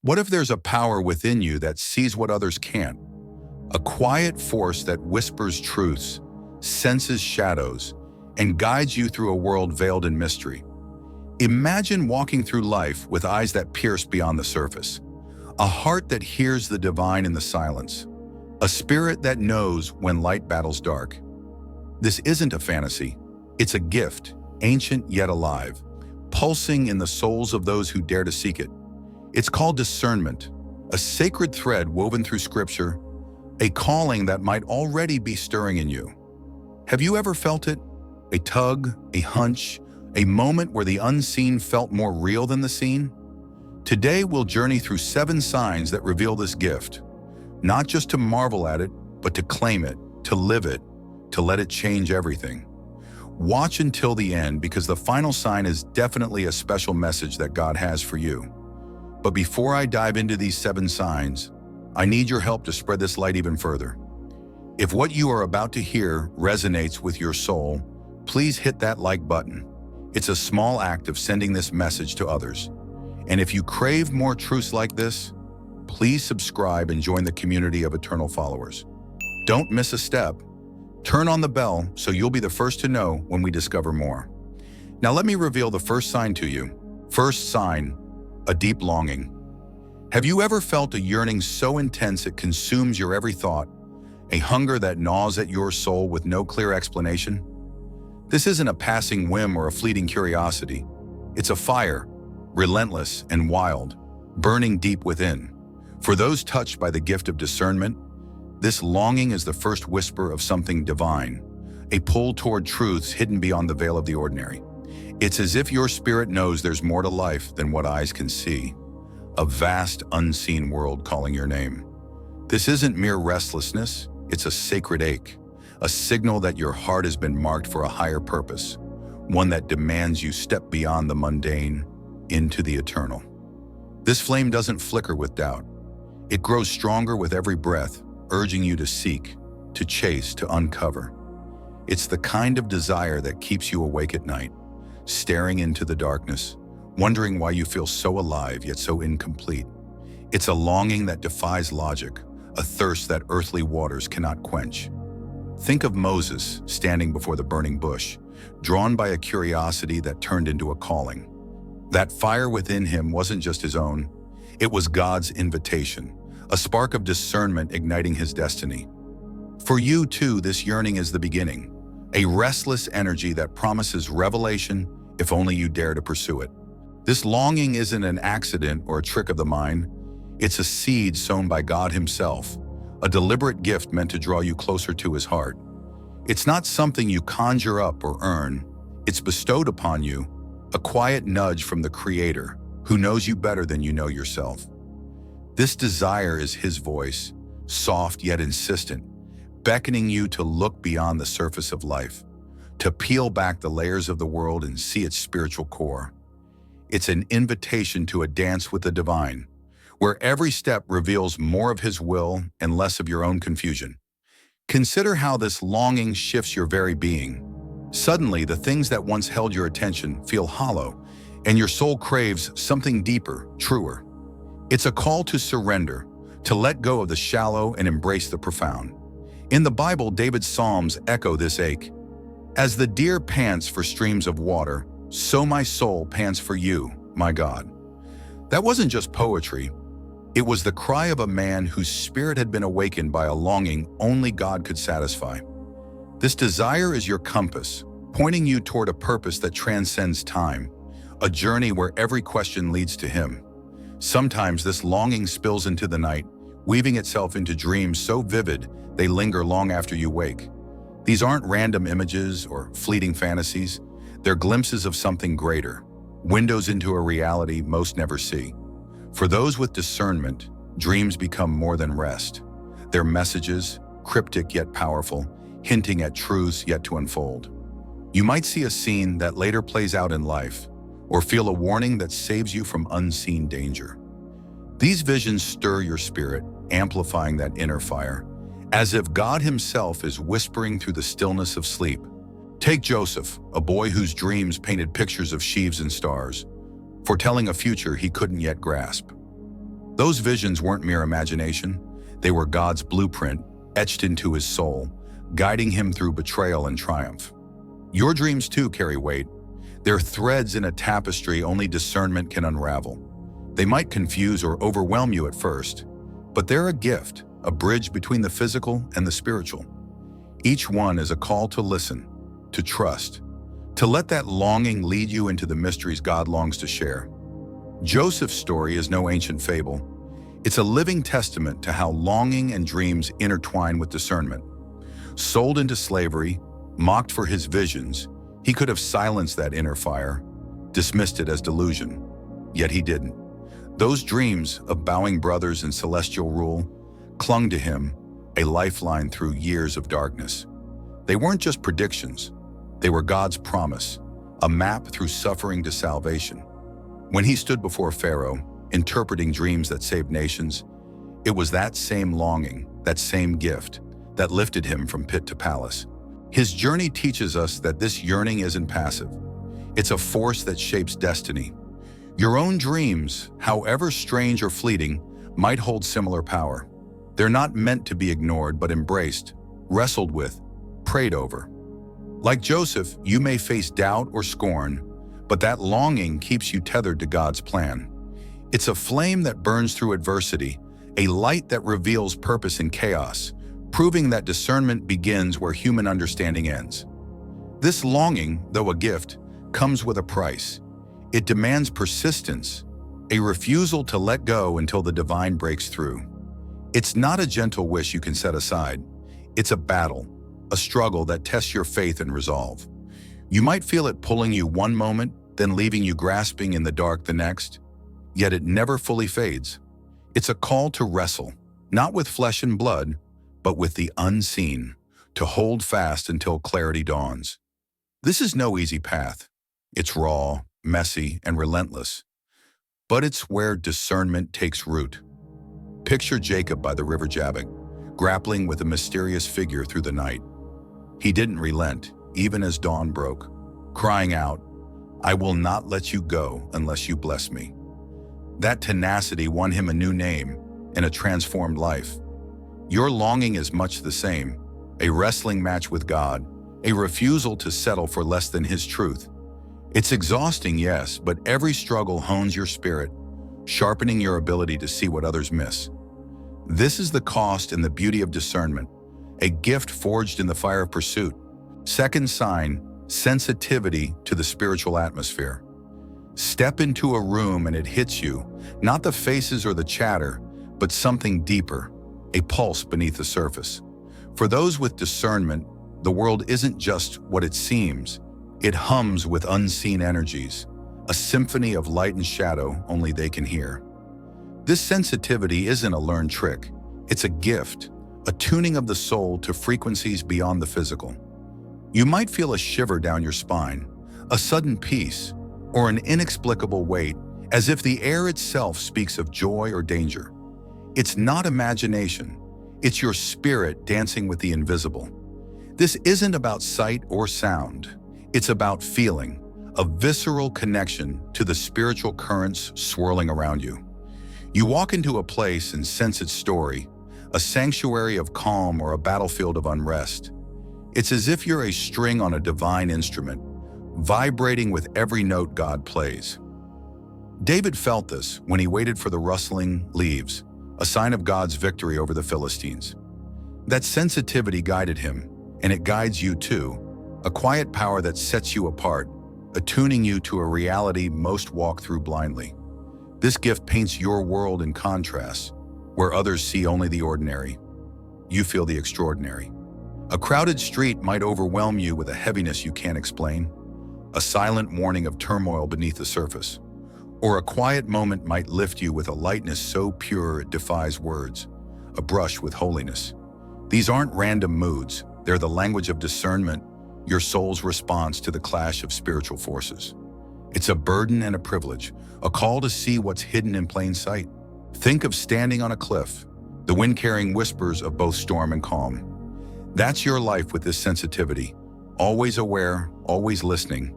What if there's a power within you that sees what others can't? A quiet force that whispers truths, senses shadows, and guides you through a world veiled in mystery. Imagine walking through life with eyes that pierce beyond the surface, a heart that hears the divine in the silence, a spirit that knows when light battles dark. This isn't a fantasy, it's a gift, ancient yet alive, pulsing in the souls of those who dare to seek it. It's called discernment, a sacred thread woven through scripture, a calling that might already be stirring in you. Have you ever felt it? A tug, a hunch, a moment where the unseen felt more real than the seen? Today we'll journey through 7 signs that reveal this gift, not just to marvel at it, but to claim it, to live it, to let it change everything. Watch until the end, because the final sign is definitely a special message that God has for you. But before I dive into these 7 signs, I need your help to spread this light even further. If what you are about to hear resonates with your soul, please hit that like button. It's a small act of sending this message to others. And if you crave more truths like this, please subscribe and join the community of eternal followers. Don't miss a step. Turn on the bell so you'll be the first to know when we discover more. Now let me reveal the first sign to you. First sign, a deep longing. Have you ever felt a yearning so intense it consumes your every thought, a hunger that gnaws at your soul with no clear explanation? This isn't a passing whim or a fleeting curiosity. It's a fire, relentless and wild, burning deep within. For those touched by the gift of discernment, this longing is the first whisper of something divine, a pull toward truths hidden beyond the veil of the ordinary. It's as if your spirit knows there's more to life than what eyes can see, a vast, unseen world calling your name. This isn't mere restlessness, it's a sacred ache, a signal that your heart has been marked for a higher purpose, one that demands you step beyond the mundane into the eternal. This flame doesn't flicker with doubt. It grows stronger with every breath, urging you to seek, to chase, to uncover. It's the kind of desire that keeps you awake at night, staring into the darkness, wondering why you feel so alive yet so incomplete. It's a longing that defies logic, a thirst that earthly waters cannot quench. Think of Moses standing before the burning bush, drawn by a curiosity that turned into a calling. That fire within him wasn't just his own, it was God's invitation, a spark of discernment igniting his destiny. For you too, this yearning is the beginning, a restless energy that promises revelation if only you dare to pursue it. This longing isn't an accident or a trick of the mind. It's a seed sown by God himself, a deliberate gift meant to draw you closer to his heart. It's not something you conjure up or earn. It's bestowed upon you, a quiet nudge from the Creator, who knows you better than you know yourself. This desire is his voice, soft yet insistent, beckoning you to look beyond the surface of life, to peel back the layers of the world and see its spiritual core. It's an invitation to a dance with the divine, where every step reveals more of his will and less of your own confusion. Consider how this longing shifts your very being. Suddenly, the things that once held your attention feel hollow, and your soul craves something deeper, truer. It's a call to surrender, to let go of the shallow and embrace the profound. In the Bible, David's Psalms echo this ache. As the deer pants for streams of water, so my soul pants for you, my God. That wasn't just poetry. It was the cry of a man whose spirit had been awakened by a longing only God could satisfy. This desire is your compass, pointing you toward a purpose that transcends time, a journey where every question leads to him. Sometimes this longing spills into the night, weaving itself into dreams so vivid they linger long after you wake. These aren't random images or fleeting fantasies. They're glimpses of something greater, windows into a reality most never see. For those with discernment, dreams become more than rest. They're messages, cryptic yet powerful, hinting at truths yet to unfold. You might see a scene that later plays out in life, or feel a warning that saves you from unseen danger. These visions stir your spirit, amplifying that inner fire, as if God himself is whispering through the stillness of sleep. Take Joseph, a boy whose dreams painted pictures of sheaves and stars, foretelling a future he couldn't yet grasp. Those visions weren't mere imagination. They were God's blueprint, etched into his soul, guiding him through betrayal and triumph. Your dreams too carry weight. They're threads in a tapestry only discernment can unravel. They might confuse or overwhelm you at first, but they're a gift, a bridge between the physical and the spiritual. Each one is a call to listen, to trust, to let that longing lead you into the mysteries God longs to share. Joseph's story is no ancient fable. It's a living testament to how longing and dreams intertwine with discernment. Sold into slavery, mocked for his visions, he could have silenced that inner fire, dismissed it as delusion. Yet he didn't. Those dreams of bowing brothers and celestial rule clung to him, a lifeline through years of darkness. They weren't just predictions. They were God's promise, a map through suffering to salvation. When he stood before Pharaoh, interpreting dreams that saved nations, it was that same longing, that same gift, that lifted him from pit to palace. His journey teaches us that this yearning isn't passive. It's a force that shapes destiny. Your own dreams, however strange or fleeting, might hold similar power. They're not meant to be ignored, but embraced, wrestled with, prayed over. Like Joseph, you may face doubt or scorn, but that longing keeps you tethered to God's plan. It's a flame that burns through adversity, a light that reveals purpose in chaos, proving that discernment begins where human understanding ends. This longing, though a gift, comes with a price. It demands persistence, a refusal to let go until the divine breaks through. It's not a gentle wish you can set aside. It's a battle, a struggle that tests your faith and resolve. You might feel it pulling you one moment, then leaving you grasping in the dark the next, yet it never fully fades. It's a call to wrestle, not with flesh and blood, but with the unseen, to hold fast until clarity dawns. This is no easy path. It's raw, messy, and relentless. But it's where discernment takes root. Picture Jacob by the river Jabbok, grappling with a mysterious figure through the night. He didn't relent, even as dawn broke, crying out, "I will not let you go unless you bless me." That tenacity won him a new name and a transformed life. Your longing is much the same, a wrestling match with God, a refusal to settle for less than His truth. It's exhausting, yes, but every struggle hones your spirit, sharpening your ability to see what others miss. This is the cost and the beauty of discernment, a gift forged in the fire of pursuit. Second sign, sensitivity to the spiritual atmosphere. Step into a room and it hits you, not the faces or the chatter, but something deeper, a pulse beneath the surface. For those with discernment, the world isn't just what it seems. It hums with unseen energies, a symphony of light and shadow only they can hear. This sensitivity isn't a learned trick. It's a gift, a tuning of the soul to frequencies beyond the physical. You might feel a shiver down your spine, a sudden peace, or an inexplicable weight, as if the air itself speaks of joy or danger. It's not imagination. It's your spirit dancing with the invisible. This isn't about sight or sound. It's about feeling, a visceral connection to the spiritual currents swirling around you. You walk into a place and sense its story, a sanctuary of calm or a battlefield of unrest. It's as if you're a string on a divine instrument, vibrating with every note God plays. David felt this when he waited for the rustling leaves, a sign of God's victory over the Philistines. That sensitivity guided him, and it guides you too, a quiet power that sets you apart, attuning you to a reality most walk through blindly. This gift paints your world in contrast, where others see only the ordinary. You feel the extraordinary. A crowded street might overwhelm you with a heaviness you can't explain, a silent warning of turmoil beneath the surface, or a quiet moment might lift you with a lightness so pure it defies words, a brush with holiness. These aren't random moods, they're the language of discernment, your soul's response to the clash of spiritual forces. It's a burden and a privilege, a call to see what's hidden in plain sight. Think of standing on a cliff, the wind carrying whispers of both storm and calm. That's your life with this sensitivity, always aware, always listening.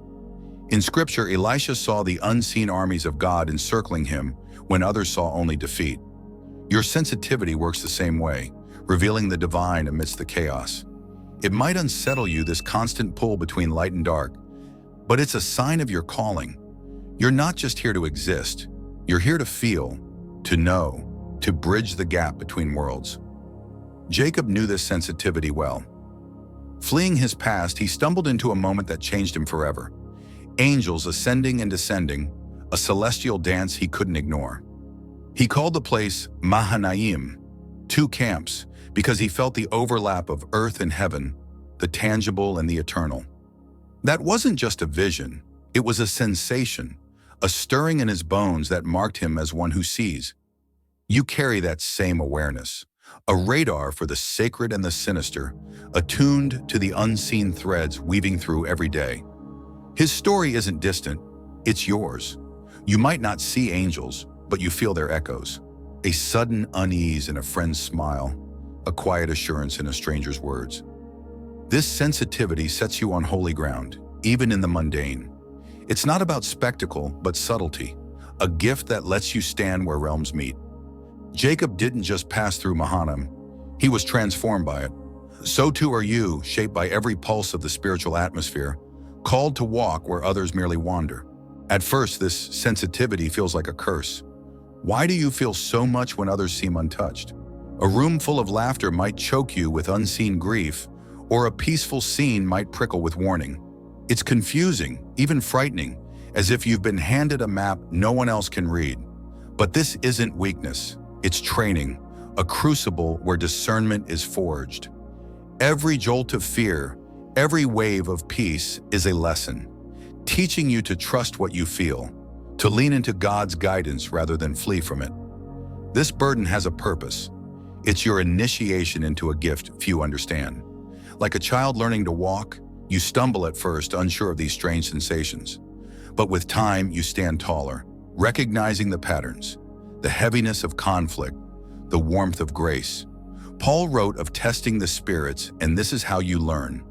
In Scripture, Elisha saw the unseen armies of God encircling him when others saw only defeat. Your sensitivity works the same way, revealing the divine amidst the chaos. It might unsettle you, this constant pull between light and dark, but it's a sign of your calling. You're not just here to exist. You're here to feel, to know, to bridge the gap between worlds. Jacob knew this sensitivity well. Fleeing his past, he stumbled into a moment that changed him forever. Angels ascending and descending, a celestial dance he couldn't ignore. He called the place Mahanaim, two camps, because he felt the overlap of earth and heaven, the tangible and the eternal. That wasn't just a vision, it was a sensation, a stirring in his bones that marked him as one who sees. You carry that same awareness, a radar for the sacred and the sinister, attuned to the unseen threads weaving through every day. His story isn't distant, it's yours. You might not see angels, but you feel their echoes. A sudden unease in a friend's smile, a quiet assurance in a stranger's words. This sensitivity sets you on holy ground, even in the mundane. It's not about spectacle, but subtlety, a gift that lets you stand where realms meet. Jacob didn't just pass through Mahanaim, he was transformed by it. So too are you, shaped by every pulse of the spiritual atmosphere, called to walk where others merely wander. At first, this sensitivity feels like a curse. Why do you feel so much when others seem untouched? A room full of laughter might choke you with unseen grief, or a peaceful scene might prickle with warning. It's confusing, even frightening, as if you've been handed a map no one else can read. But this isn't weakness, it's training, a crucible where discernment is forged. Every jolt of fear, every wave of peace is a lesson, teaching you to trust what you feel, to lean into God's guidance rather than flee from it. This burden has a purpose. It's your initiation into a gift few understand. Like a child learning to walk, you stumble at first, unsure of these strange sensations. But with time, you stand taller, recognizing the patterns, the heaviness of conflict, the warmth of grace. Paul wrote of testing the spirits, and this is how you learn: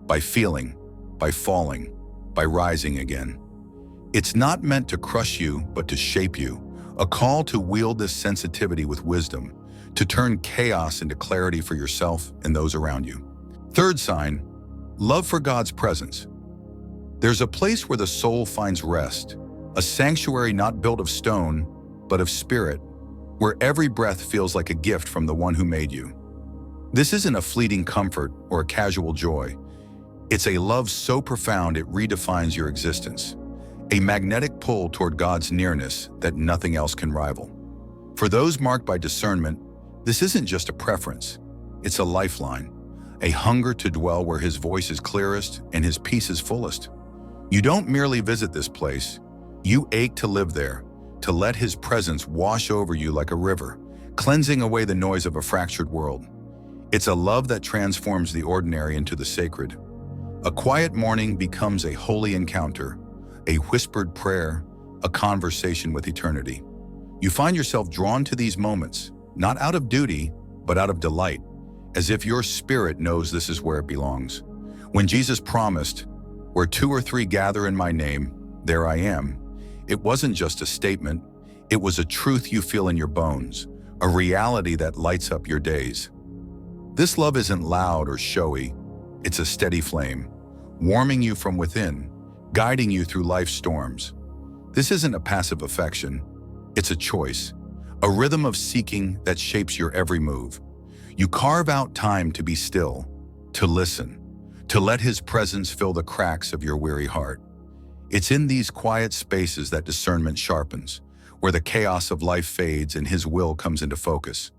by feeling, by falling, by rising again. It's not meant to crush you, but to shape you, a call to wield this sensitivity with wisdom, to turn chaos into clarity for yourself and those around you. Third sign, love for God's presence. There's a place where the soul finds rest, a sanctuary not built of stone, but of spirit, where every breath feels like a gift from the one who made you. This isn't a fleeting comfort or a casual joy. It's a love so profound it redefines your existence, a magnetic pull toward God's nearness that nothing else can rival. For those marked by discernment, this isn't just a preference, it's a lifeline, a hunger to dwell where His voice is clearest and His peace is fullest. You don't merely visit this place, you ache to live there, to let His presence wash over you like a river, cleansing away the noise of a fractured world. It's a love that transforms the ordinary into the sacred. A quiet morning becomes a holy encounter, a whispered prayer, a conversation with eternity. You find yourself drawn to these moments, not out of duty, but out of delight, as if your spirit knows this is where it belongs. When Jesus promised, "Where 2 or 3 gather in my name, there I am," it wasn't just a statement, it was a truth you feel in your bones, a reality that lights up your days. This love isn't loud or showy, it's a steady flame, warming you from within, guiding you through life's storms. This isn't a passive affection, it's a choice, a rhythm of seeking that shapes your every move. You carve out time to be still, to listen, to let His presence fill the cracks of your weary heart. It's in these quiet spaces that discernment sharpens, where the chaos of life fades and His will comes into focus.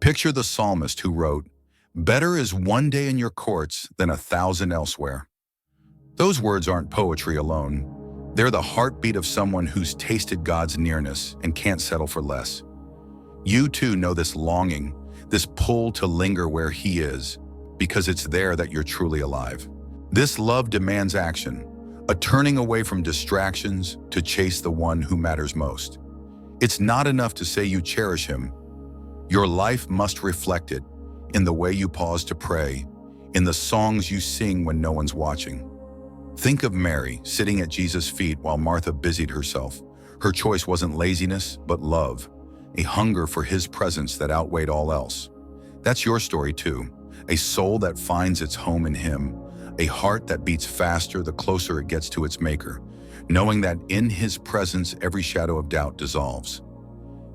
Picture the psalmist who wrote, "Better is one day in your courts than 1,000 elsewhere." Those words aren't poetry alone. They're the heartbeat of someone who's tasted God's nearness and can't settle for less. You too know this longing, this pull to linger where He is, because it's there that you're truly alive. This love demands action, a turning away from distractions to chase the one who matters most. It's not enough to say you cherish Him. Your life must reflect it, in the way you pause to pray, in the songs you sing when no one's watching. Think of Mary sitting at Jesus' feet while Martha busied herself. Her choice wasn't laziness, but love. a hunger for his presence that outweighed all else. That's your story too. A soul that finds its home in him, a heart that beats faster the closer it gets to its maker, knowing that in his presence every shadow of doubt dissolves.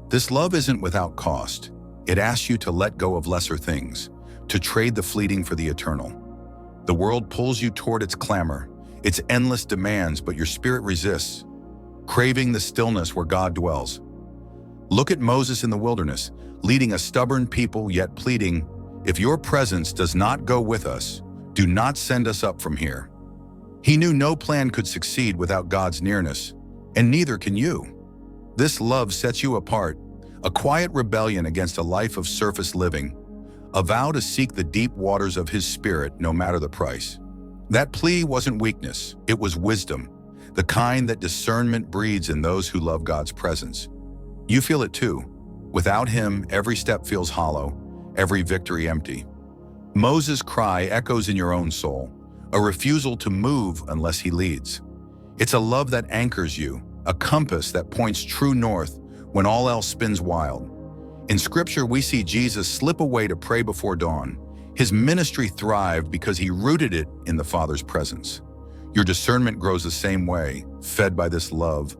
This love isn't without cost. It asks you to let go of lesser things, to trade the fleeting for the eternal. The world pulls you toward its clamor, its endless demands, but your spirit resists, craving the stillness where God dwells. Look at Moses in the wilderness, leading a stubborn people yet pleading, "If your presence does not go with us, do not send us up from here." He knew no plan could succeed without God's nearness, and neither can you. This love sets you apart, a quiet rebellion against a life of surface living, a vow to seek the deep waters of his spirit no matter the price. That plea wasn't weakness, it was wisdom, the kind that discernment breeds in those who love God's presence. You feel it too. Without him, every step feels hollow, every victory empty. Moses' cry echoes in your own soul, a refusal to move unless he leads. It's a love that anchors you, a compass that points true north when all else spins wild. In Scripture, we see Jesus slip away to pray before dawn. His ministry thrived because he rooted it in the Father's presence. Your discernment grows the same way, fed by this love,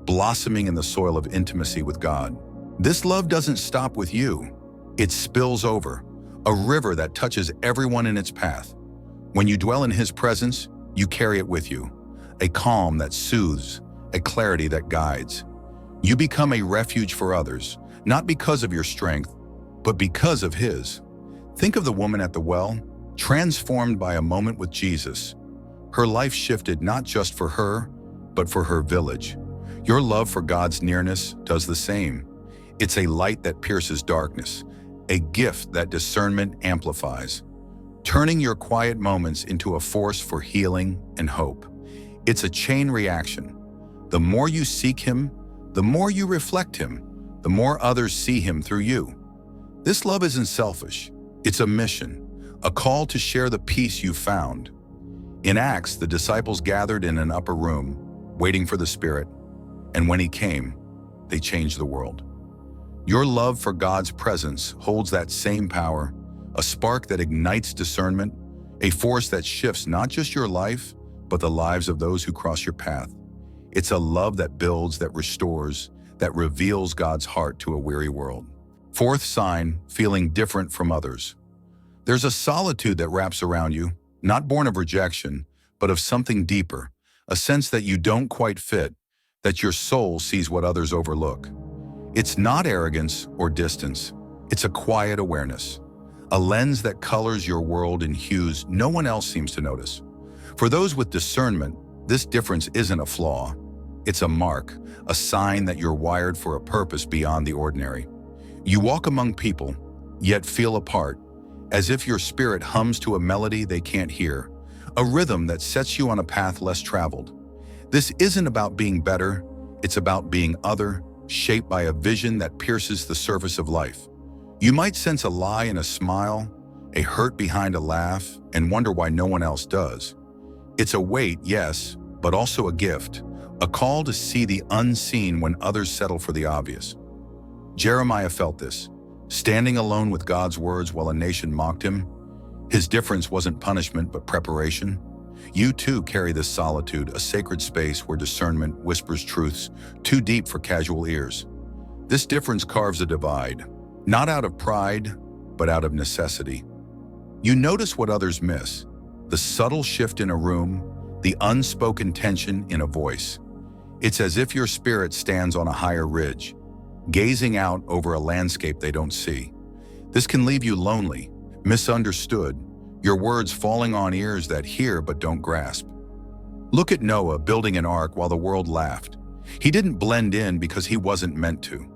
blossoming in the soil of intimacy with God. This love doesn't stop with you. It spills over, a river that touches everyone in its path. When you dwell in his presence, you carry it with you, a calm that soothes, a clarity that guides. You become a refuge for others, not because of your strength, but because of his. Think of the woman at the well, transformed by a moment with Jesus. Her life shifted not just for her, but for her village. Your love for God's nearness does the same. It's a light that pierces darkness, a gift that discernment amplifies, turning your quiet moments into a force for healing and hope. It's a chain reaction. The more you seek him, the more you reflect him, the more others see him through you. This love isn't selfish. It's a mission, a call to share the peace you found. In Acts, the disciples gathered in an upper room, waiting for the Spirit, and when he came, they changed the world. Your love for God's presence holds that same power, a spark that ignites discernment, a force that shifts not just your life, but the lives of those who cross your path. It's a love that builds, that restores, that reveals God's heart to a weary world. Fourth sign, feeling different from others. There's a solitude that wraps around you, not born of rejection, but of something deeper, a sense that you don't quite fit, that your soul sees what others overlook. It's not arrogance or distance. It's a quiet awareness, a lens that colors your world in hues no one else seems to notice. For those with discernment, this difference isn't a flaw. It's a mark, a sign that you're wired for a purpose beyond the ordinary. You walk among people, yet feel apart, as if your spirit hums to a melody they can't hear, a rhythm that sets you on a path less traveled. This isn't about being better, it's about being other, shaped by a vision that pierces the surface of life. You might sense a lie in a smile, a hurt behind a laugh, and wonder why no one else does. It's a weight, yes, but also a gift, a call to see the unseen when others settle for the obvious. Jeremiah felt this, standing alone with God's words while a nation mocked him. His difference wasn't punishment, but preparation. You too carry this solitude, a sacred space where discernment whispers truths too deep for casual ears. This difference carves a divide, not out of pride, but out of necessity. You notice what others miss, the subtle shift in a room, the unspoken tension in a voice. It's as if your spirit stands on a higher ridge, gazing out over a landscape they don't see. This can leave you lonely, misunderstood, your words falling on ears that hear but don't grasp. Look at Noah building an ark while the world laughed. He didn't blend in because he wasn't meant to.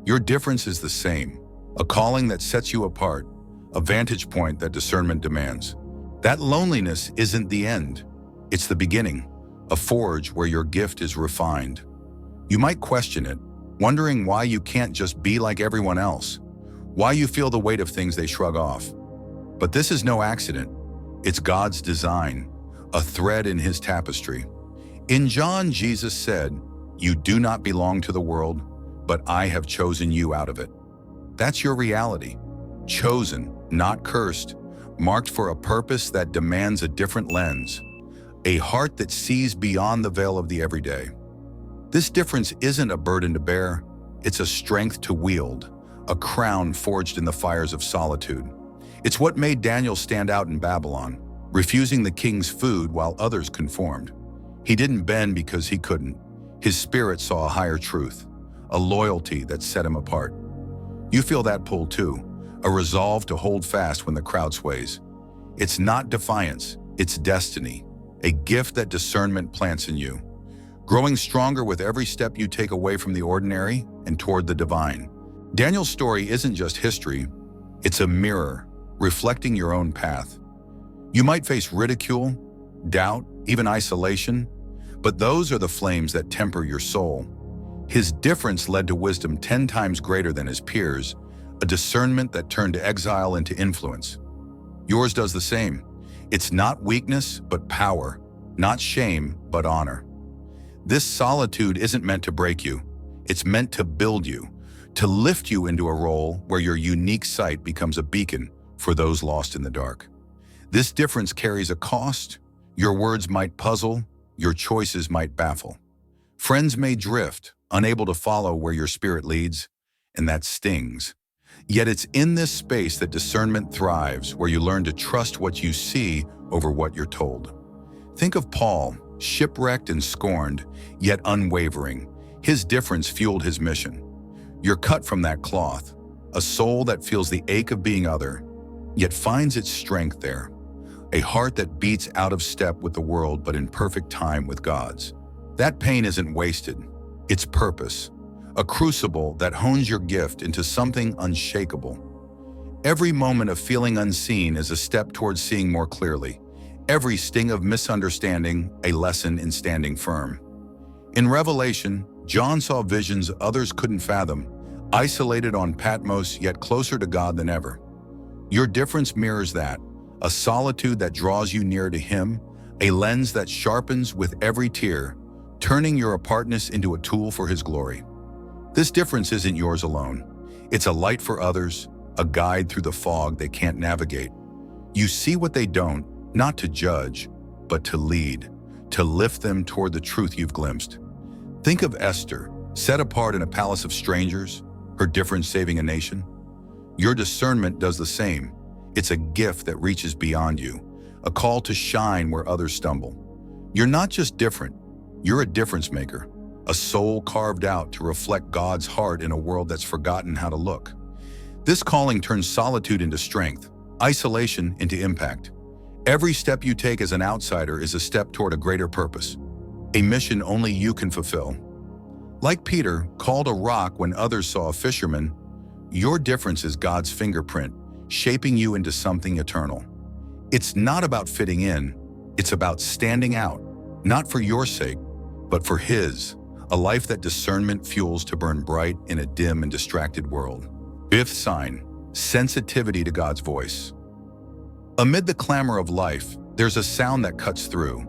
Your difference is the same, a calling that sets you apart, a vantage point that discernment demands. That loneliness isn't the end, it's the beginning, a forge where your gift is refined. You might question it, wondering why you can't just be like everyone else, why you feel the weight of things they shrug off. But this is no accident. It's God's design, a thread in his tapestry. In John, Jesus said, "You do not belong to the world, but I have chosen you out of it. That's your reality. Chosen, not cursed, marked for a purpose that demands a different lens, a heart that sees beyond the veil of the everyday. This difference isn't a burden to bear, it's a strength to wield, a crown forged in the fires of solitude. It's what made Daniel stand out in Babylon, refusing the king's food while others conformed. He didn't bend because he couldn't. His spirit saw a higher truth, a loyalty that set him apart. You feel that pull too, a resolve to hold fast when the crowd sways. It's not defiance, it's destiny, a gift that discernment plants in you, growing stronger with every step you take away from the ordinary and toward the divine. Daniel's story isn't just history, it's a mirror, reflecting your own path. You might face ridicule, doubt, even isolation, but those are the flames that temper your soul. His difference led to wisdom 10 times greater than his peers, a discernment that turned exile into influence. Yours does the same. It's not weakness, but power, not shame, but honor. This solitude isn't meant to break you. It's meant to build you, to lift you into a role where your unique sight becomes a beacon for those lost in the dark. This difference carries a cost. Your words might puzzle, your choices might baffle. Friends may drift, unable to follow where your spirit leads, and that stings. Yet it's in this space that discernment thrives, where you learn to trust what you see over what you're told. Think of Paul, shipwrecked and scorned, yet unwavering. His difference fueled his mission. You're cut from that cloth, a soul that feels the ache of being other, yet finds its strength there. A heart that beats out of step with the world but in perfect time with God's. That pain isn't wasted, it's purpose. A crucible that hones your gift into something unshakable. Every moment of feeling unseen is a step towards seeing more clearly. Every sting of misunderstanding, a lesson in standing firm. In Revelation, John saw visions others couldn't fathom, isolated on Patmos yet closer to God than ever. Your difference mirrors that, a solitude that draws you near to Him, a lens that sharpens with every tear, turning your apartness into a tool for His glory. This difference isn't yours alone. It's a light for others, a guide through the fog they can't navigate. You see what they don't, not to judge, but to lead, to lift them toward the truth you've glimpsed. Think of Esther, set apart in a palace of strangers, her difference saving a nation. Your discernment does the same. It's a gift that reaches beyond you, a call to shine where others stumble. You're not just different, you're a difference maker, a soul carved out to reflect God's heart in a world that's forgotten how to look. This calling turns solitude into strength, isolation into impact. Every step you take as an outsider is a step toward a greater purpose, a mission only you can fulfill. Like Peter, called a rock when others saw a fisherman, your difference is God's fingerprint, shaping you into something eternal. It's not about fitting in, it's about standing out, not for your sake, but for His, a life that discernment fuels to burn bright in a dim and distracted world. Fifth sign, sensitivity to God's voice. Amid the clamor of life, there's a sound that cuts through,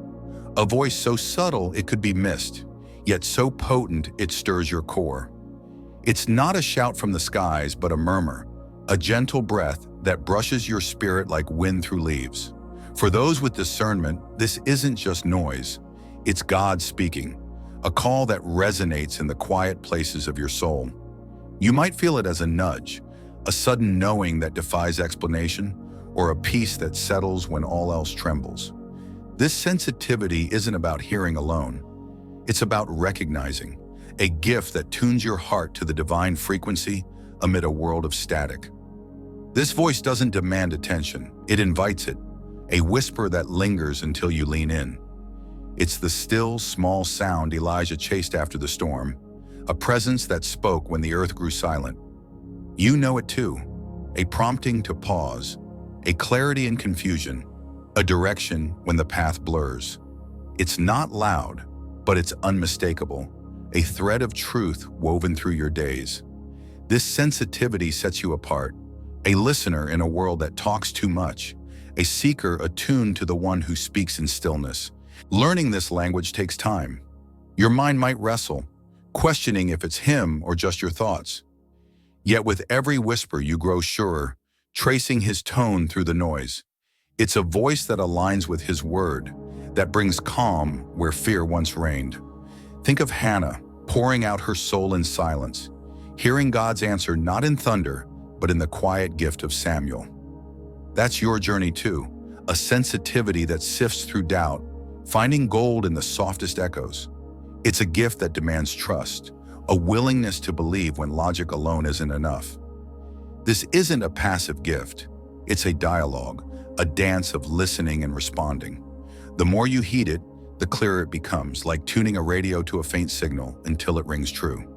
a voice so subtle it could be missed, yet so potent it stirs your core. It's not a shout from the skies, but a murmur, a gentle breath that brushes your spirit like wind through leaves. For those with discernment, this isn't just noise, it's God speaking, a call that resonates in the quiet places of your soul. You might feel it as a nudge, a sudden knowing that defies explanation, or a peace that settles when all else trembles. This sensitivity isn't about hearing alone. It's about recognizing, a gift that tunes your heart to the divine frequency amid a world of static. This voice doesn't demand attention, it invites it, a whisper that lingers until you lean in. It's the still, small sound Elijah chased after the storm, a presence that spoke when the earth grew silent. You know it too, a prompting to pause, a clarity in confusion, a direction when the path blurs. It's not loud, but it's unmistakable, a thread of truth woven through your days. This sensitivity sets you apart, a listener in a world that talks too much, a seeker attuned to the one who speaks in stillness. Learning this language takes time. Your mind might wrestle. questioning if it's him or just your thoughts. Yet with every whisper you grow surer, tracing his tone through the noise. It's a voice that aligns with his word, that brings calm where fear once reigned. Think of Hannah, pouring out her soul in silence, hearing God's answer not in thunder, but in the quiet gift of Samuel. That's your journey too, a sensitivity that sifts through doubt, finding gold in the softest echoes. It's a gift that demands trust, a willingness to believe when logic alone isn't enough. This isn't a passive gift. It's a dialogue, a dance of listening and responding. The more you heed it, the clearer it becomes, like tuning a radio to a faint signal until it rings true.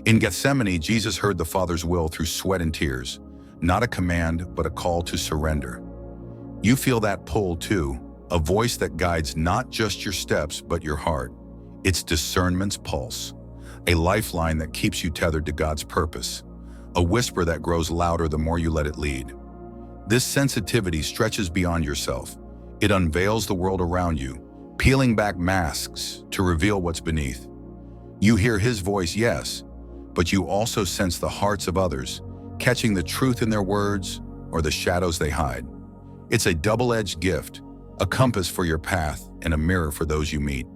In Gethsemane, Jesus heard the Father's will through sweat and tears, not a command, but a call to surrender. You feel that pull too, a voice that guides not just your steps, but your heart. It's discernment's pulse, a lifeline that keeps you tethered to God's purpose, a whisper that grows louder the more you let it lead. This sensitivity stretches beyond yourself. It unveils the world around you, peeling back masks to reveal what's beneath. You hear his voice, yes, but you also sense the hearts of others, catching the truth in their words or the shadows they hide. It's a double-edged gift, a compass for your path and a mirror for those you meet.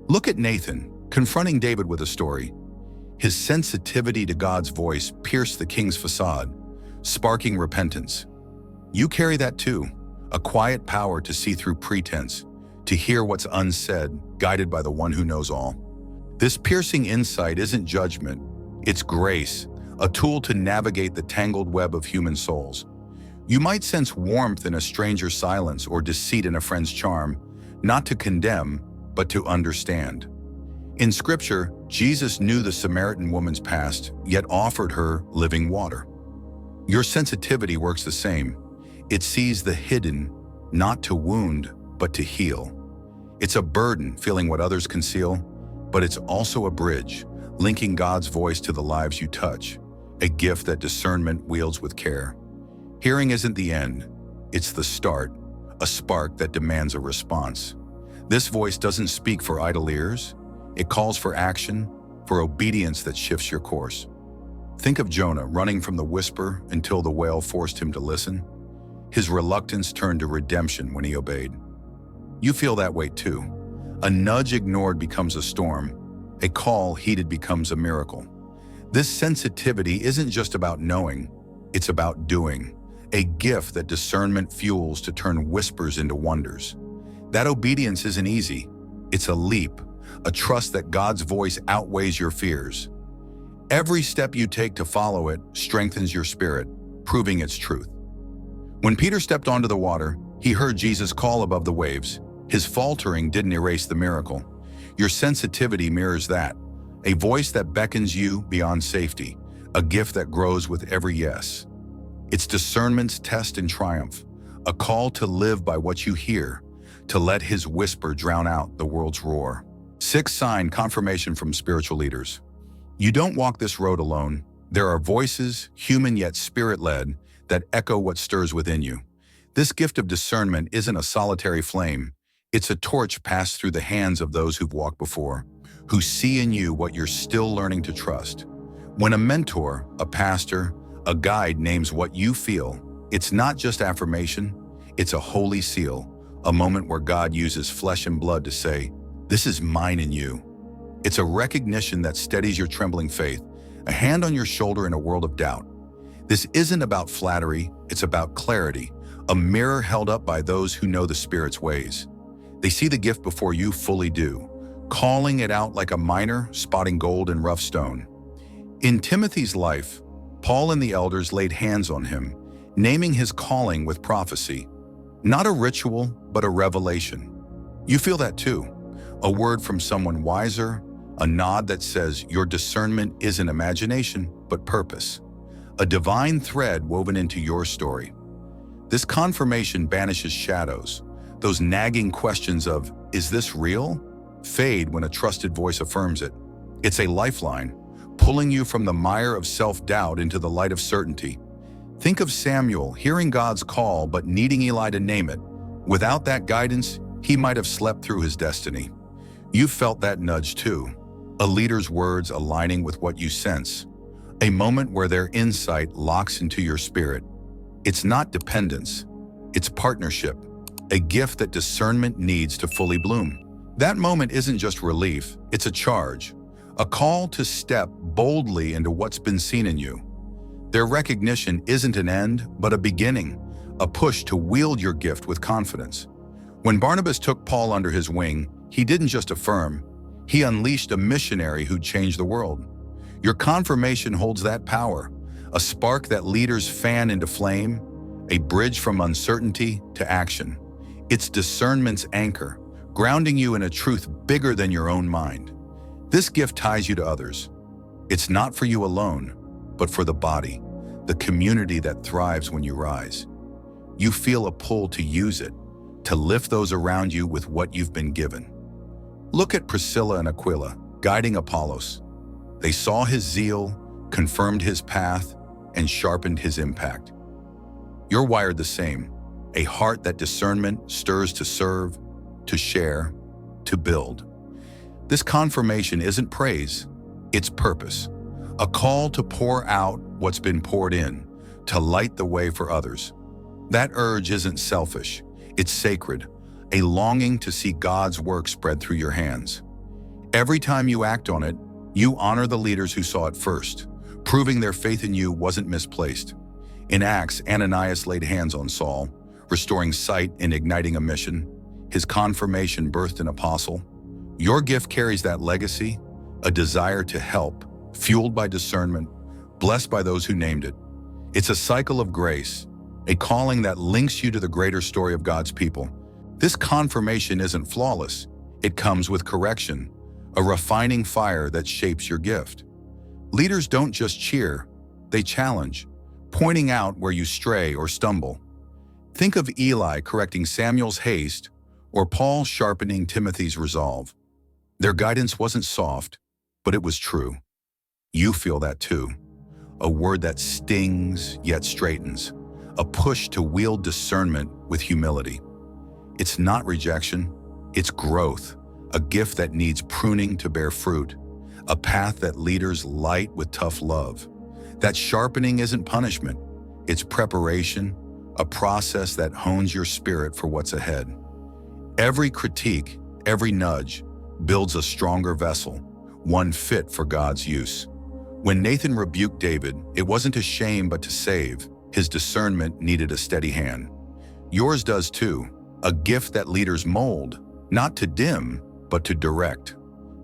Look at Nathan, confronting David with a story. His sensitivity to God's voice pierced the king's facade, sparking repentance. You carry that too, a quiet power to see through pretense, to hear what's unsaid, guided by the one who knows all. This piercing insight isn't judgment, it's grace, a tool to navigate the tangled web of human souls. You might sense warmth in a stranger's silence or deceit in a friend's charm, not to condemn, but to understand. In Scripture, Jesus knew the Samaritan woman's past, yet offered her living water. Your sensitivity works the same. It sees the hidden, not to wound, but to heal. It's a burden, feeling what others conceal, but it's also a bridge, linking God's voice to the lives you touch, a gift that discernment wields with care. Hearing isn't the end, it's the start, a spark that demands a response. This voice doesn't speak for idle ears. It calls for action, for obedience that shifts your course. Think of Jonah running from the whisper until the whale forced him to listen. His reluctance turned to redemption when he obeyed. You feel that weight too. A nudge ignored becomes a storm. A call heeded becomes a miracle. This sensitivity isn't just about knowing, it's about doing. A gift that discernment fuels to turn whispers into wonders. That obedience isn't easy. It's a leap, a trust that God's voice outweighs your fears. Every step you take to follow it strengthens your spirit, proving its truth. When Peter stepped onto the water, he heard Jesus call above the waves. His faltering didn't erase the miracle. Your sensitivity mirrors that, a voice that beckons you beyond safety, a gift that grows with every yes. It's discernment's test and triumph, a call to live by what you hear, to let his whisper drown out the world's roar. Sixth sign, confirmation from spiritual leaders. You don't walk this road alone. There are voices, human yet spirit-led, that echo what stirs within you. This gift of discernment isn't a solitary flame. It's a torch passed through the hands of those who've walked before, who see in you what you're still learning to trust. When a mentor, a pastor, a guide names what you feel, it's not just affirmation, it's a holy seal, a moment where God uses flesh and blood to say, "This is mine in you." It's a recognition that steadies your trembling faith, a hand on your shoulder in a world of doubt. This isn't about flattery, it's about clarity, a mirror held up by those who know the Spirit's ways. They see the gift before you fully do, calling it out like a miner spotting gold in rough stone. In Timothy's life, Paul and the elders laid hands on him, naming his calling with prophecy. Not a ritual, but a revelation. You feel that too. A word from someone wiser, a nod that says your discernment isn't imagination, but purpose. A divine thread woven into your story. This confirmation banishes shadows. Those nagging questions of, is this real? Fade when a trusted voice affirms it. It's a lifeline, pulling you from the mire of self-doubt into the light of certainty. Think of Samuel hearing God's call but needing Eli to name it. Without that guidance, he might have slept through his destiny. You felt that nudge too. a leader's words aligning with what you sense, a moment where their insight locks into your spirit. It's not dependence, it's partnership, a gift that discernment needs to fully bloom. That moment isn't just relief, it's a charge, a call to step boldly into what's been seen in you. Their recognition isn't an end, but a beginning, a push to wield your gift with confidence. When Barnabas took Paul under his wing, he didn't just affirm, he unleashed a missionary who'd change the world. Your confirmation holds that power, a spark that leaders fan into flame, a bridge from uncertainty to action. It's discernment's anchor, grounding you in a truth bigger than your own mind. This gift ties you to others. It's not for you alone, but for the body, the community that thrives when you rise. You feel a pull to use it, to lift those around you with what you've been given. Look at Priscilla and Aquila, guiding Apollos. They saw his zeal, confirmed his path, and sharpened his impact. You're wired the same, a heart that discernment stirs to serve, to share, to build. This confirmation isn't praise, it's purpose, a call to pour out what's been poured in, to light the way for others. That urge isn't selfish, it's sacred, a longing to see God's work spread through your hands. Every time you act on it, you honor the leaders who saw it first, proving their faith in you wasn't misplaced. In Acts, Ananias laid hands on Saul, restoring sight and igniting a mission. His confirmation birthed an apostle. Your gift carries that legacy, a desire to help, fueled by discernment, blessed by those who named it. It's a cycle of grace, a calling that links you to the greater story of God's people. This confirmation isn't flawless. It comes with correction, a refining fire that shapes your gift. Leaders don't just cheer, they challenge, pointing out where you stray or stumble. Think of Eli correcting Samuel's haste or Paul sharpening Timothy's resolve. Their guidance wasn't soft, but it was true. You feel that too. A word that stings yet straightens, a push to wield discernment with humility. It's not rejection, it's growth, a gift that needs pruning to bear fruit, a path that leaders light with tough love. That sharpening isn't punishment, it's preparation, a process that hones your spirit for what's ahead. Every critique, every nudge, builds a stronger vessel, one fit for God's use. When Nathan rebuked David, it wasn't to shame but to save. His discernment needed a steady hand. Yours does too, a gift that leaders mold, not to dim, but to direct.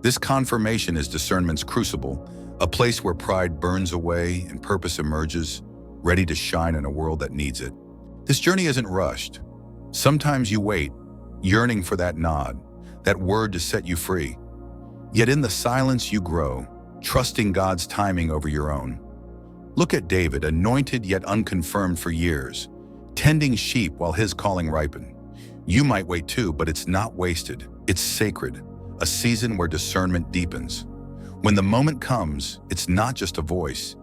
This confirmation is discernment's crucible, a place where pride burns away and purpose emerges, ready to shine in a world that needs it. This journey isn't rushed. Sometimes you wait, yearning for that nod, that word to set you free. Yet in the silence you grow, trusting God's timing over your own. Look at David, anointed yet unconfirmed for years, tending sheep while his calling ripened. You might wait too, but it's not wasted. It's sacred, a season where discernment deepens. When the moment comes, it's not just a voice,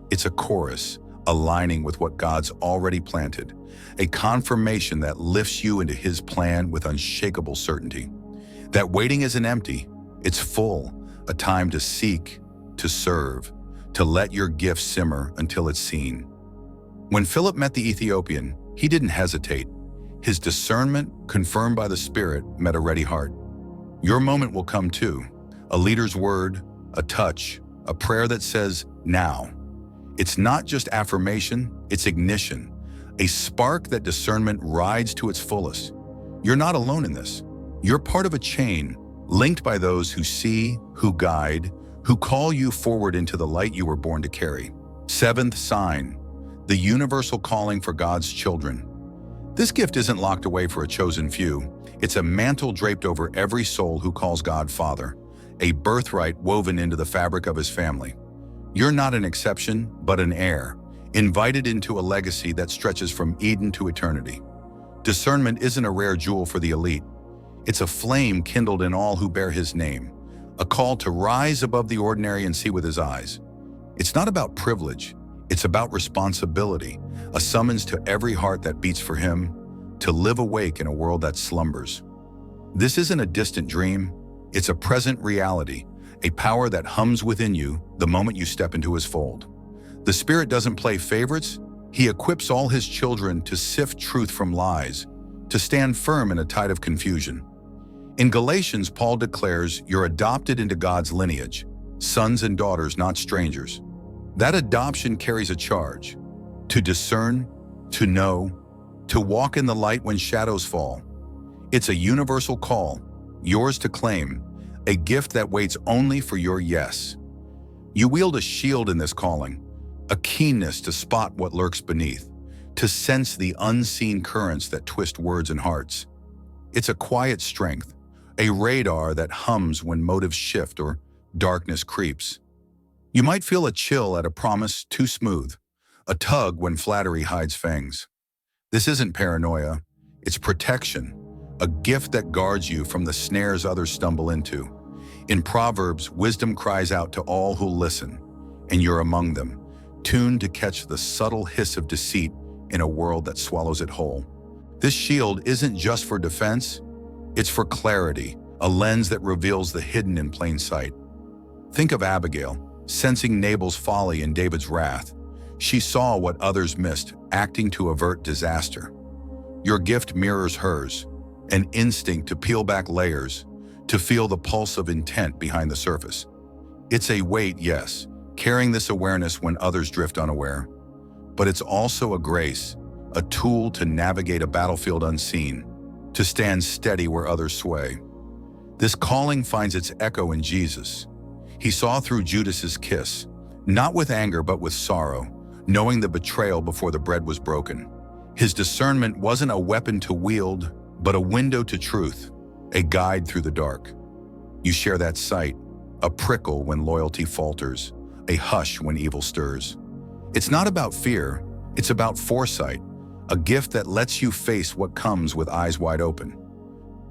it's a chorus, aligning with what God's already planted, a confirmation that lifts you into His plan with unshakable certainty. That waiting isn't empty, it's full, a time to seek, to serve, to let your gift simmer until it's seen. When Philip met the Ethiopian, he didn't hesitate. His discernment, confirmed by the Spirit, met a ready heart. Your moment will come too, a leader's word, a touch, a prayer that says, now. It's not just affirmation, it's ignition, a spark that discernment rides to its fullest. You're not alone in this. You're part of a chain, linked by those who see, who guide, who call you forward into the light you were born to carry. Seventh sign, the universal calling for God's children. This gift isn't locked away for a chosen few. It's a mantle draped over every soul who calls God Father, a birthright woven into the fabric of His family. You're not an exception, but an heir, invited into a legacy that stretches from Eden to eternity. Discernment isn't a rare jewel for the elite. It's a flame kindled in all who bear His name, a call to rise above the ordinary and see with His eyes. It's not about privilege, it's about responsibility, a summons to every heart that beats for Him, to live awake in a world that slumbers. This isn't a distant dream, it's a present reality, a power that hums within you the moment you step into his fold. The Spirit doesn't play favorites. He equips all his children to sift truth from lies, to stand firm in a tide of confusion. In Galatians, Paul declares you're adopted into God's lineage, sons and daughters, not strangers. That adoption carries a charge: to discern, to know, to walk in the light when shadows fall. It's a universal call, yours to claim, a gift that waits only for your yes. You wield a shield in this calling, a keenness to spot what lurks beneath, to sense the unseen currents that twist words and hearts. It's a quiet strength, a radar that hums when motives shift or darkness creeps. You might feel a chill at a promise too smooth, a tug when flattery hides fangs. This isn't paranoia, it's protection, a gift that guards you from the snares others stumble into. In Proverbs, wisdom cries out to all who listen, and you're among them, tuned to catch the subtle hiss of deceit in a world that swallows it whole. This shield isn't just for defense, it's for clarity, a lens that reveals the hidden in plain sight. Think of Abigail, sensing Nabal's folly and David's wrath. She saw what others missed, acting to avert disaster. Your gift mirrors hers, an instinct to peel back layers, to feel the pulse of intent behind the surface. It's a weight, yes, carrying this awareness when others drift unaware. But it's also a grace, a tool to navigate a battlefield unseen, to stand steady where others sway. This calling finds its echo in Jesus. He saw through Judas's kiss, not with anger but with sorrow, knowing the betrayal before the bread was broken. His discernment wasn't a weapon to wield, but a window to truth, a guide through the dark. You share that sight, a prickle when loyalty falters, a hush when evil stirs. It's not about fear, it's about foresight, a gift that lets you face what comes with eyes wide open.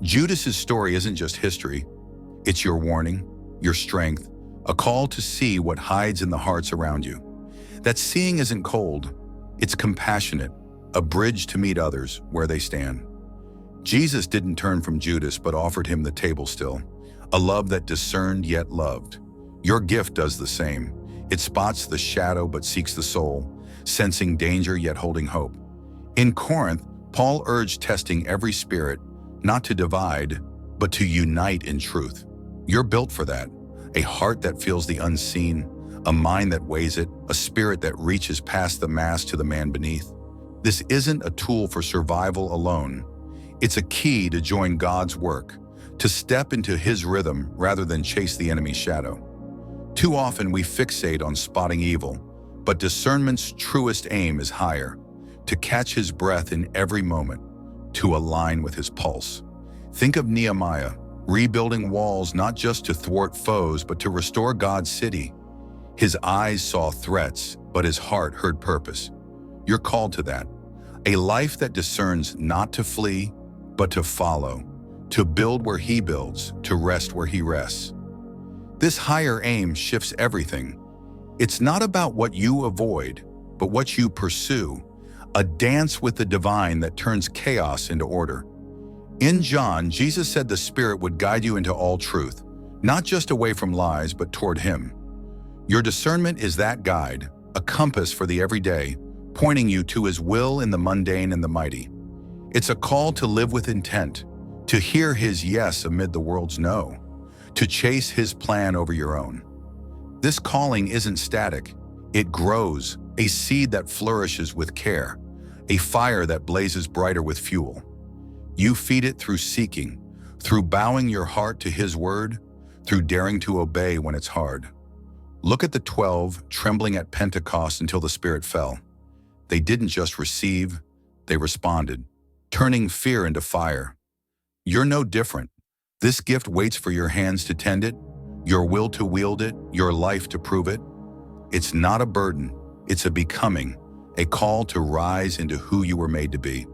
Judas's story isn't just history, it's your warning, your strength, a call to see what hides in the hearts around you. That seeing isn't cold, it's compassionate, a bridge to meet others where they stand. Jesus didn't turn from Judas but offered him the table still, a love that discerned yet loved. Your gift does the same. It spots the shadow but seeks the soul, sensing danger yet holding hope. In Corinth, Paul urged testing every spirit, not to divide, but to unite in truth. You're built for that, a heart that feels the unseen, a mind that weighs it, a spirit that reaches past the mask to the man beneath. This isn't a tool for survival alone. It's a key to join God's work, to step into his rhythm rather than chase the enemy's shadow. Too often we fixate on spotting evil, but discernment's truest aim is higher, to catch his breath in every moment, to align with his pulse. Think of Nehemiah, rebuilding walls not just to thwart foes, but to restore God's city. His eyes saw threats, but his heart heard purpose. You're called to that, a life that discerns not to flee, but to follow, to build where he builds, to rest where he rests. This higher aim shifts everything. It's not about what you avoid, but what you pursue, a dance with the divine that turns chaos into order. In John, Jesus said the Spirit would guide you into all truth, not just away from lies, but toward him. Your discernment is that guide, a compass for the everyday, pointing you to his will in the mundane and the mighty. It's a call to live with intent, to hear his yes amid the world's no, to chase his plan over your own. This calling isn't static, it grows, a seed that flourishes with care, a fire that blazes brighter with fuel. You feed it through seeking, through bowing your heart to his word, through daring to obey when it's hard. Look at the 12 trembling at Pentecost until the Spirit fell. They didn't just receive, they responded, turning fear into fire. You're no different. This gift waits for your hands to tend it, your will to wield it, your life to prove it. It's not a burden, it's a becoming, a call to rise into who you were made to be.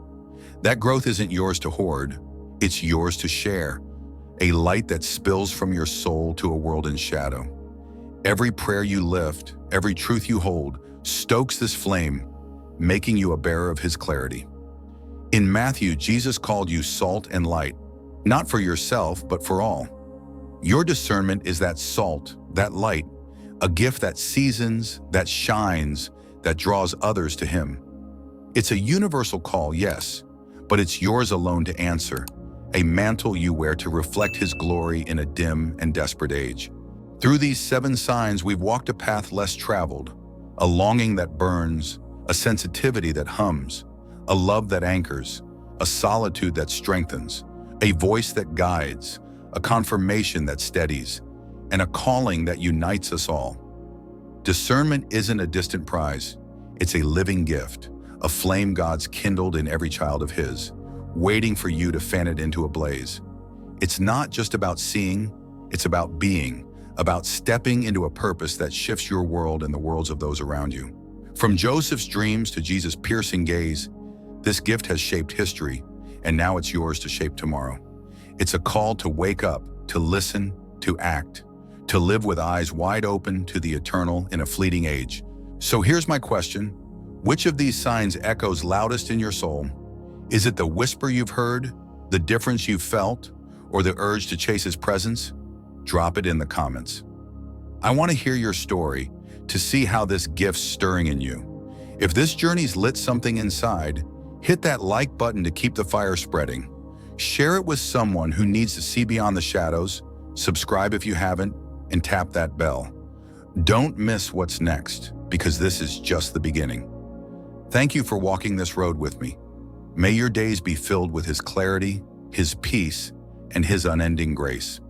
That growth isn't yours to hoard, it's yours to share, a light that spills from your soul to a world in shadow. Every prayer you lift, every truth you hold, stokes this flame, making you a bearer of his clarity. In Matthew, Jesus called you salt and light, not for yourself, but for all. Your discernment is that salt, that light, a gift that seasons, that shines, that draws others to Him. It's a universal call, yes, but it's yours alone to answer, a mantle you wear to reflect His glory in a dim and desperate age. Through these 7 signs, we've walked a path less traveled, a longing that burns, a sensitivity that hums, a love that anchors, a solitude that strengthens, a voice that guides, a confirmation that steadies, and a calling that unites us all. Discernment isn't a distant prize. It's a living gift, a flame God's kindled in every child of His, waiting for you to fan it into a blaze. It's not just about seeing, it's about being, about stepping into a purpose that shifts your world and the worlds of those around you. From Joseph's dreams to Jesus' piercing gaze, this gift has shaped history, and now it's yours to shape tomorrow. It's a call to wake up, to listen, to act, to live with eyes wide open to the eternal in a fleeting age. So here's my question. Which of these signs echoes loudest in your soul? Is it the whisper you've heard, the difference you've felt, or the urge to chase His presence? Drop it in the comments. I want to hear your story, to see how this gift's stirring in you. If this journey's lit something inside, hit that like button to keep the fire spreading. Share it with someone who needs to see beyond the shadows, subscribe if you haven't, and tap that bell. Don't miss what's next, because this is just the beginning. Thank you for walking this road with me. May your days be filled with His clarity, His peace, and His unending grace.